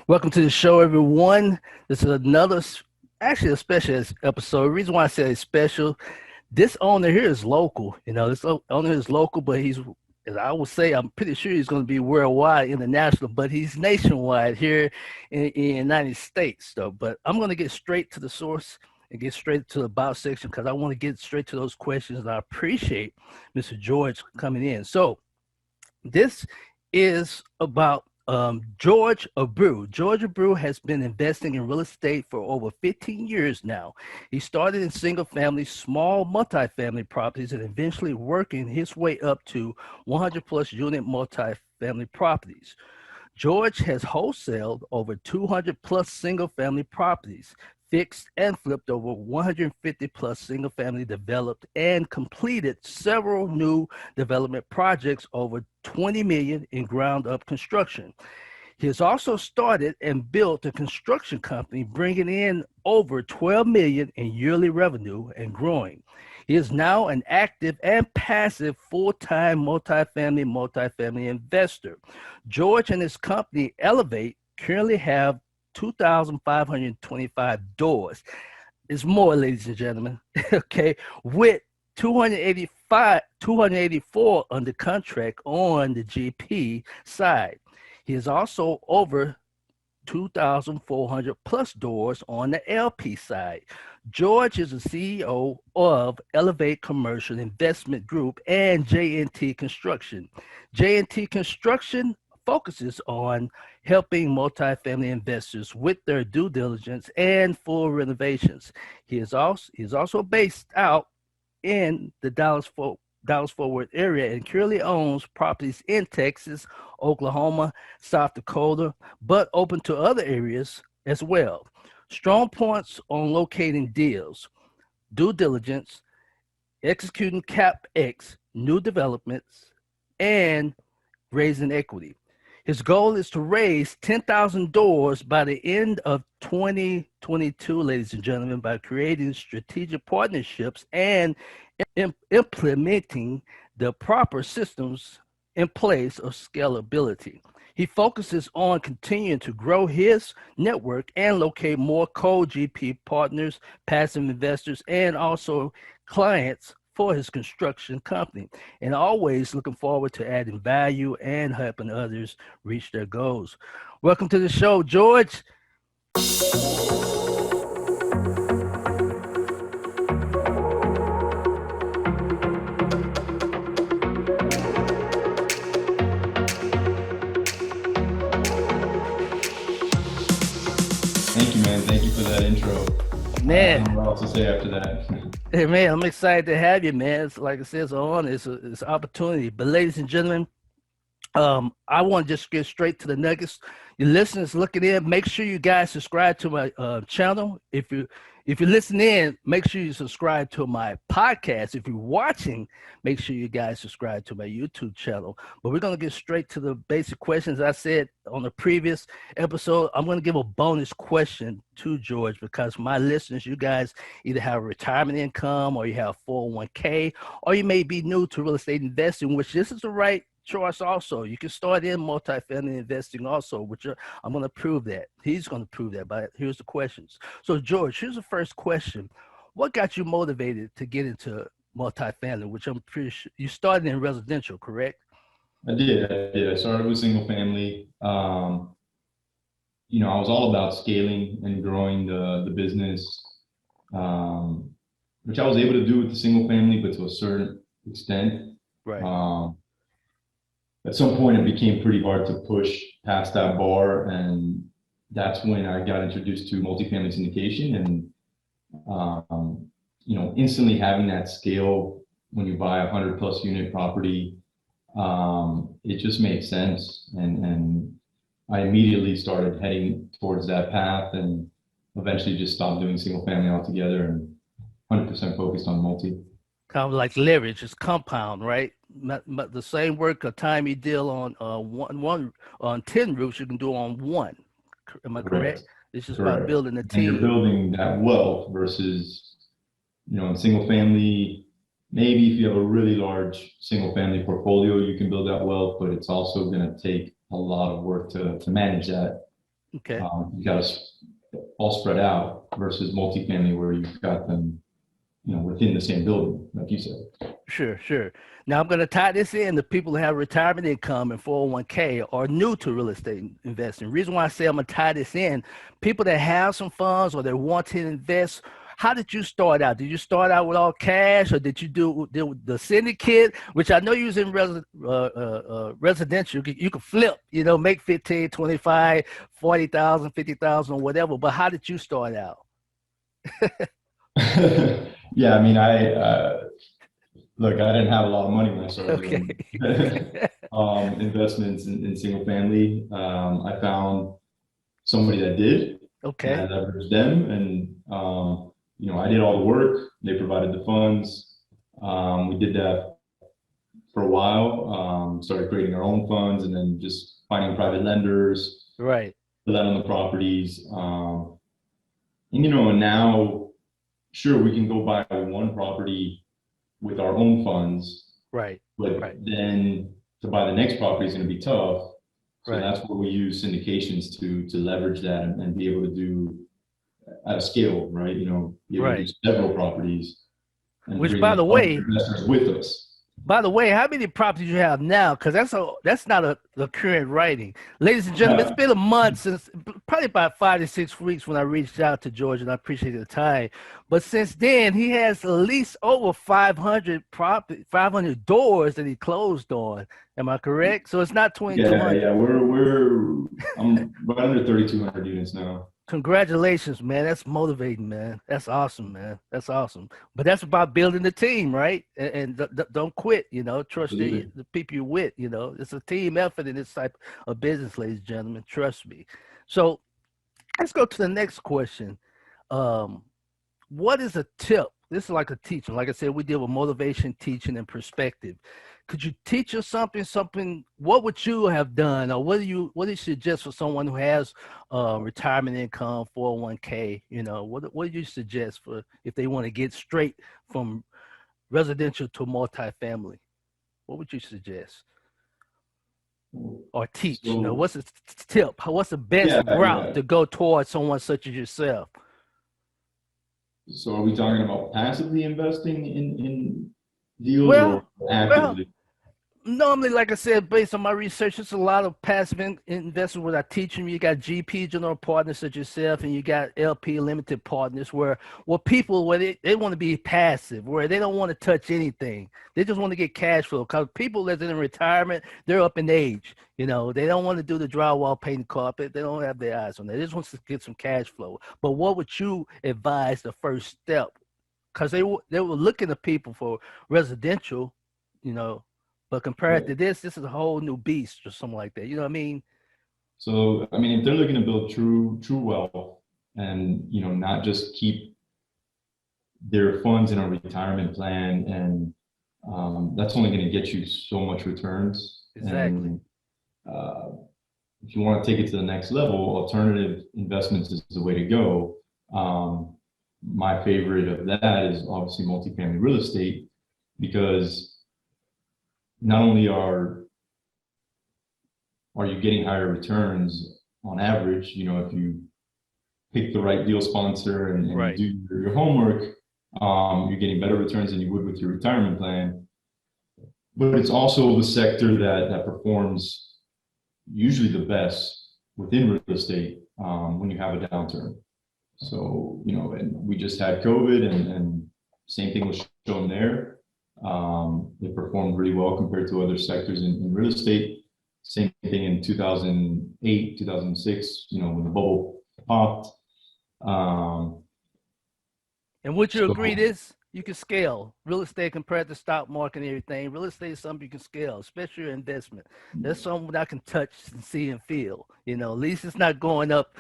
Welcome to the show, everyone. This is actually a special episode. The reason why I say it's special, this owner here is local. Owner is local, but as I would say, I'm pretty sure he's going to be worldwide, international, but he's nationwide here in the United States, though. But I'm going to get straight to the source and get straight to the about section because I want to get straight to those questions. And I appreciate Mr. George coming in. So, this is about George Abreu. George Abreu has been investing in real estate for over 15 years now. He started in single family, small multifamily properties, and eventually working his way up to 100 plus unit multifamily properties. George has wholesaled over 200 plus single family properties, fixed and flipped over 150 plus single family developed, and completed several new development projects over 20 million in ground up construction. He has also started and built a construction company, bringing in over 12 million in yearly revenue and growing. He is now an active and passive full-time multifamily investor. George and his company Elevate currently have 2,525 doors. It's more, ladies and gentlemen, okay, with 284 under contract on the GP side. He is also over 2,400 plus doors on the LP side. George is the CEO of Elevate Commercial Investment Group and J&T Construction. J&T Construction focuses on helping multifamily investors with their due diligence and full renovations. He is also based out in the Dallas-Fort Worth area and currently owns properties in Texas, Oklahoma, South Dakota, but open to other areas as well. Strong points on locating deals, due diligence, executing CapEx, new developments, and raising equity. His goal is to raise 10,000 doors by the end of 2022, ladies and gentlemen, by creating strategic partnerships and implementing the proper systems in place of scalability. He focuses on continuing to grow his network and locate more co-GP partners, passive investors, and also clients for his construction company, and always looking forward to adding value and helping others reach their goals. Welcome to the show, George. Thank you, man. Thank you for that intro. I Man, don't know what else to say after that. hey man, I'm excited to have you, man. It's like I said, it's an honor, it's an opportunity. But ladies and gentlemen, I want to just get straight to the nuggets. Your listeners looking in, make sure you guys subscribe to my channel. If you're listening in, make sure you subscribe to my podcast. If you're watching, make sure you guys subscribe to my YouTube channel. But we're gonna get straight to the basic questions. I said on the previous episode, I'm gonna give a bonus question to George because my listeners, you guys either have retirement income or you have 401k, or you may be new to real estate investing, which this is the right choice also. You can start in multifamily investing also, I'm going to prove that. He's going to prove that, but here's the questions. So George, here's the first question. What got you motivated to get into multifamily, which I'm pretty sure you started in residential, correct? I did. I started with single family. I was all about scaling and growing the business, which I was able to do with the single family, but to a certain extent. Right. At some point, it became pretty hard to push past that bar, and that's when I got introduced to multifamily syndication, and instantly having that scale when you buy 100 plus unit property, it just made sense, and I immediately started heading towards that path, and eventually just stopped doing single family altogether and 100% focused on multi. Kind of like leverage, it's compound, right? But the same work a time you deal on one on 10 roofs, you can do on one. Am I correct? It's just about building a team. And you're building that wealth versus, in single family, maybe if you have a really large single family portfolio, you can build that wealth, but it's also going to take a lot of work to manage that. Okay. You got us all spread out versus multifamily where you've got them, within the same building, like you said. Sure, sure. Now I'm going to tie this in to people who have retirement income and 401k or new to real estate investing. Reason why I say I'm going to tie this in, people that have some funds or they want to invest, how did you start out? Did you start out with all cash or did you do the syndicate, which I know you was in residential, you could flip, make 15, 25, 40,000, 50,000 or whatever, but how did you start out? Yeah, I mean, look, I didn't have a lot of money when I started Okay. doing investments in single family. I found somebody that did, and I Okay. leveraged them, and I did all the work. They provided the funds. We did that for a while. Started creating our own funds, and then just finding private lenders, Right. let on the properties. And now, sure, we can go buy one property with our own funds, Right. but Right. then to buy the next property is going to be tough. So Right. that's where we use syndications to leverage that and be able to do at a scale, right? Be able to do Right. several properties and Which, bring in other investors with us. by the way, how many properties you have now? Because that's not the current writing. Ladies and gentlemen, it's Yeah, been a month since, probably about 5 to 6 weeks when I reached out to George, and I appreciate the time. But since then, he has at least over 500 doors that he closed on. Am I correct? So it's not yeah, 2,200. yeah. I'm right under 3,200 units now. Congratulations, man. That's motivating, man. That's awesome, man. That's awesome. But that's about building the team, right? And don't quit, Trust Absolutely. the people you're with. It's a team effort in this type of business, ladies and gentlemen. Trust me. So let's go to the next question. Um, what is a tip? This is like a teaching. Like I said, we deal with motivation, teaching, and perspective. Could you teach us something? What would you have done, or what do you suggest for someone who has retirement income, 401k? What do you suggest for if they want to get straight from residential to multifamily? What would you suggest or teach? So What's the tip? What's the best yeah, route yeah. to go towards someone such as yourself? So are we talking about passively investing in deals or Well, well, actively? normally, like I said, based on my research, it's a lot of passive investment where I teach them. You got GP general partners such as yourself, and you got LP limited partners where people where they want to be passive, where they don't want to touch anything. They just want to get cash flow. Because people that's in retirement, they're up in age. They don't want to do the drywall, paint, carpet. They don't have their eyes on that. They just want to get some cash flow. But what would you advise the first step? Because they were looking to people for residential, you know, but compared Right. to this is a whole new beast or something like that. You know what I mean? So I mean, if they're looking to build true wealth and not just keep their funds in a retirement plan, and that's only going to get you so much returns. Exactly. And uh, if you want to take it to the next level, alternative investments is the way to go. My favorite of that is obviously multifamily real estate because not only are you getting higher returns on average, if you pick the right deal sponsor and Right. do your homework, you're getting better returns than you would with your retirement plan. But it's also the sector that performs usually the best within real estate when you have a downturn. So, and we just had COVID and same thing was shown there. It performed really well compared to other sectors in real estate. Same thing in 2008, 2006, when the bubble popped. Um, And would you agree so this? You can scale real estate compared to stock market and everything. Real estate is something you can scale, especially your investment. That's something that I can touch and see and feel. At least it's not going up,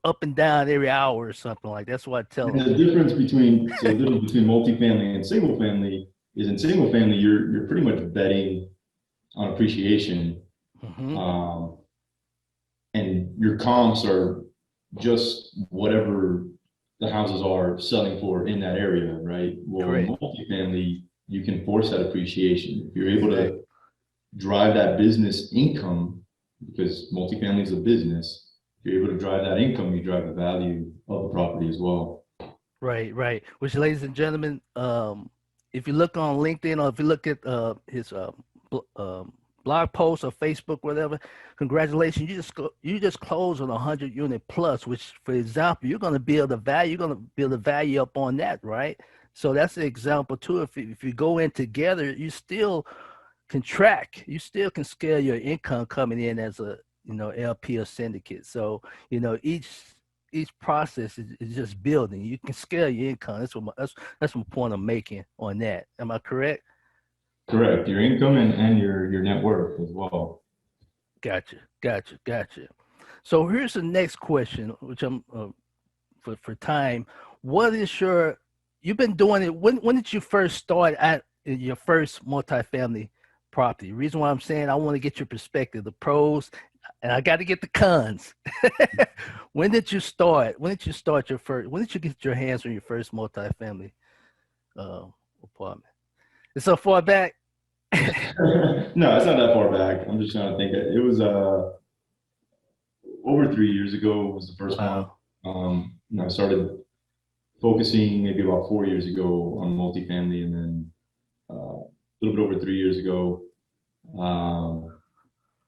up and down every hour or something like that. That's what I tell and them. the difference between multifamily and single family is in single family, you're pretty much betting on appreciation. Hmm. Um, and your comps are just whatever the houses are selling for in that area, right? Well, in Correct. multifamily, you can force that appreciation. If you're able to Exactly. drive that business income, because multifamily is a business, you're able to drive that income, you drive the value of the property as well. Right, right. Which, ladies and gentlemen, if you look on LinkedIn or if you look at his blog post or Facebook, whatever, congratulations, you just closed on 100 unit plus. Which, for example, you're going to build a value. You're going to build a value up on that, right? So that's an example too. If you go in together, you still can track. You still can scale your income coming in as a LP or syndicate. So each process is just building. You can scale your income. That's my point I'm making on that. Am I correct? Correct. Your income and your net worth as well. Gotcha, gotcha, gotcha. So here's the next question, which I'm for time. What is your You've been doing it. When did you first start at your first multifamily property? The reason why I'm saying I want to get your perspective, the pros, and I got to get the cons. When did you start? When did you start your first? When did you get your hands on your first multifamily apartment? It's so far back. No, it's not that far back. I'm just trying to think. It was over 3 years ago was the first one. Wow. I started focusing maybe about 4 years ago on multifamily, and then a little bit over 3 years ago.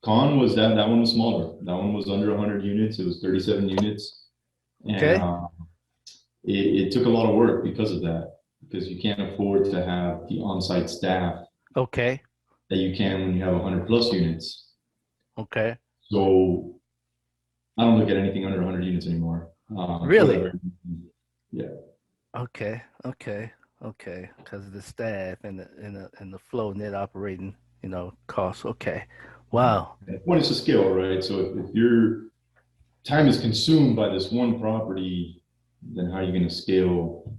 Con was that one was smaller. That one was under 100 units. It was 37 units, and Okay. it took a lot of work because of that. Because you can't afford to have the on-site staff Okay. that you can when you have 100 plus units. Okay. So I don't look at anything under 100 units anymore. Really? Yeah. Okay. Okay. Okay. Because of the staff and the flow net operating, costs. Okay. Wow. When it's a skill, right? So if your time is consumed by this one property, then how are you going to scale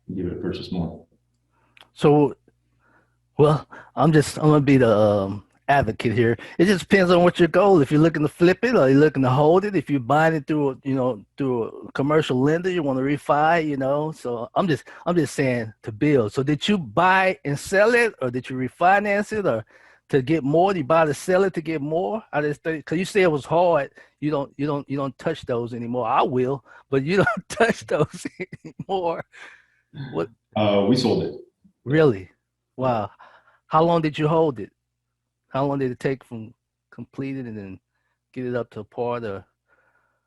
and give it a purchase more? So, well, I'm gonna be the advocate here. It just depends on what your goal. If you're looking to flip it or you're looking to hold it, if you're buying it through a commercial lender, you want to refi. So I'm just saying to build. So did you buy and sell it, or did you refinance it, or to get more? You buy to sell it to get more? I just think because you say it was hard. You don't touch those anymore. I will, but you don't touch those anymore. What We sold it. really? Yeah. Wow. How long did you hold it? How long did it take from completed and then get it up to par, the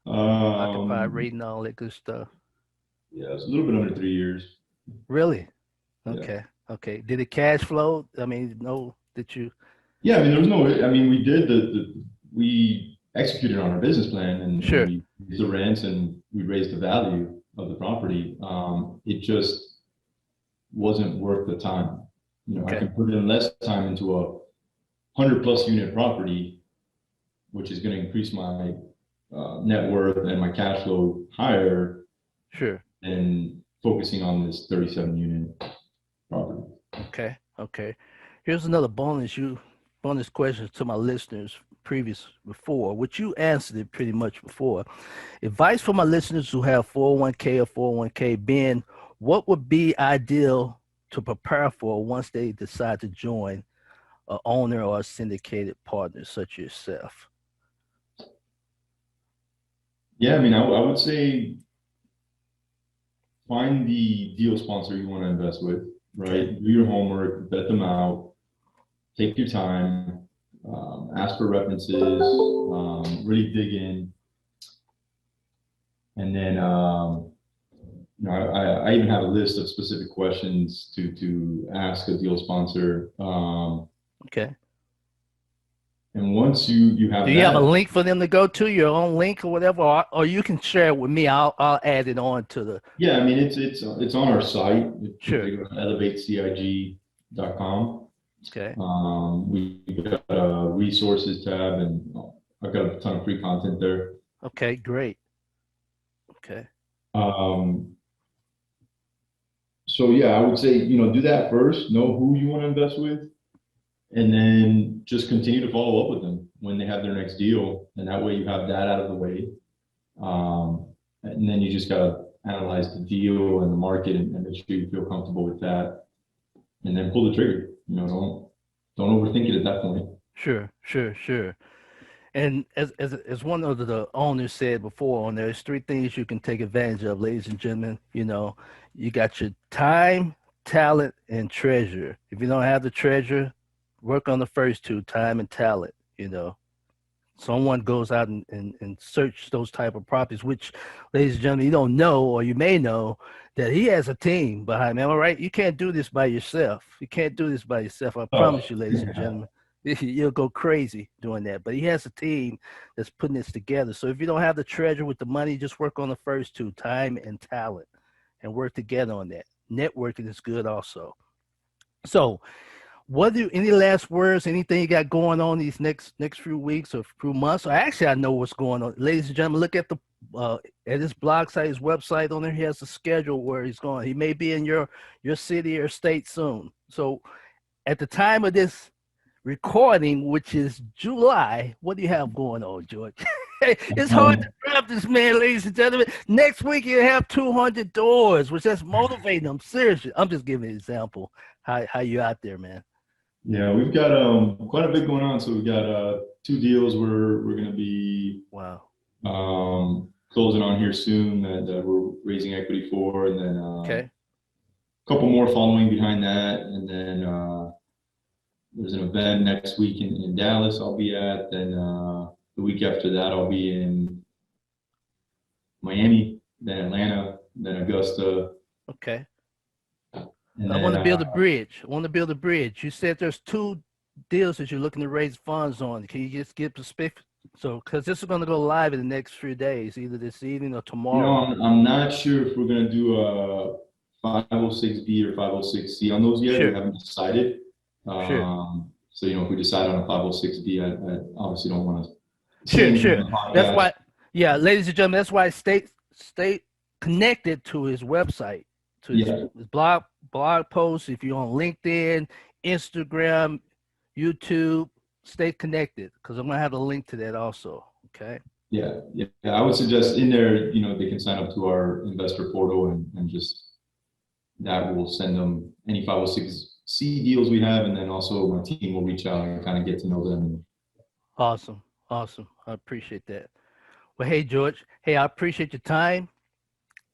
occupied Um, rate and all that good stuff? yeah, it's a little bit under 3 years. Really? Yeah. Okay. Okay. Did it cash flow? I mean, no, did you? Yeah, I mean, there was no, I mean, we did we executed on our business plan, and Sure. we raised the rents and we raised the value of the property. It just wasn't worth the time. I Okay. can put in less time into a 100 plus unit property, which is going to increase my net worth and my cash flow higher Sure. than focusing on this 37 unit property. Okay. Okay. Here's another bonus question to my listeners before, which you answered it pretty much before. Advice for my listeners who have 401k or 401k, Ben, what would be ideal to prepare for once they decide to join an owner or a syndicated partner such as yourself? Yeah, I mean, I would say find the deal sponsor you want to invest with, right? Okay. Do your homework, vet them out, take your time, ask for references, really dig in. And then, I even have a list of specific questions to ask a deal sponsor. Okay. And once you Do have you have a that, link for them to go to, your own link or whatever, or you can share it with me? I'll add it on to the. yeah, I mean, it's on our site. If Sure. you go to elevatecig.com, Okay. we've got a resources tab, and I've got a ton of free content there. Okay. Great. Okay. Um, so yeah, I would say, do that first, know who you want to invest with, and then just continue to follow up with them when they have their next deal. And that way you have that out of the way. And then you just got to analyze the deal and the market, and make sure you feel comfortable with that, and then pull the trigger. Don't overthink it at that point. Sure. Sure. Sure. And as one of the owners said before, on there's three things you can take advantage of, ladies and gentlemen. You got your time, talent, and treasure. If you don't have the treasure, work on the first two, time and talent. Someone goes out and search those type of properties, which, ladies and gentlemen, you don't know, or you may know that he has a team behind him. All right, you can't do this by yourself. You can't do this by yourself. I Oh, promise you, ladies and gentlemen, you'll go crazy doing that. But he has a team that's putting this together. So if you don't have the treasure with the money, just work on the first two, time and talent, and work together on that. Networking is good also. So any last words, anything you got going on these next few weeks or few months? Or actually, I know what's going on. Ladies and gentlemen, look at his blog site, his website. On there, he has a schedule where he's going. He may be in your city or state soon. So at the time of this recording, which is July, what do you have going on, George? It's hard to um, grab this man, ladies and gentlemen. Next week you have 200 doors, which that's motivating them. Seriously, I'm just giving an example. How you out there, man? yeah, we've got quite a bit going on. So we've got two deals we're going to be Wow. closing on here soon that we're raising equity for, and then Okay. a couple more following behind that, and then there's an event next week in Dallas I'll be at. Then the week after that I'll be in Miami, then Atlanta, then Augusta, Okay. and I want then to build a bridge. I want to build a bridge. You said there's two deals that you're looking to raise funds on. Can you just give specific? So, because this is going to go live in the next few days, either this evening or tomorrow. I'm not sure if we're going to do a 506B or 506C on those yet. We Sure. haven't decided. Sure. So, if we decide on a 506B, I obviously don't want to say Sure. anything Sure. on the That's podcast. why. Yeah, ladies and gentlemen, that's why stay connected to his website, to Yeah, his blog posts. If you're on LinkedIn, Instagram, YouTube, stay connected because I'm gonna have a link to that also. Okay. yeah. I would suggest in there, they can sign up to our investor portal and just that will send them any 506C deals we have, and then also my team will reach out and kind of get to know them. Awesome. Awesome. I appreciate that. Well, hey, George. Hey, I appreciate your time.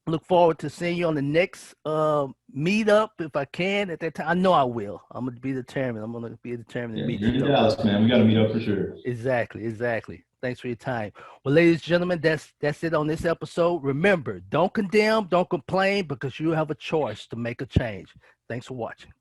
Look forward to seeing you on the next meetup if I can at that time. I know I will. I'm gonna be determined. I'm gonna be determined to Yeah, meet you're in you up. Dallas, man. We got to meet up for sure. Exactly, exactly. Thanks for your time. Well, ladies and gentlemen, that's it on this episode. Remember, don't condemn, don't complain, because you have a choice to make a change. Thanks for watching.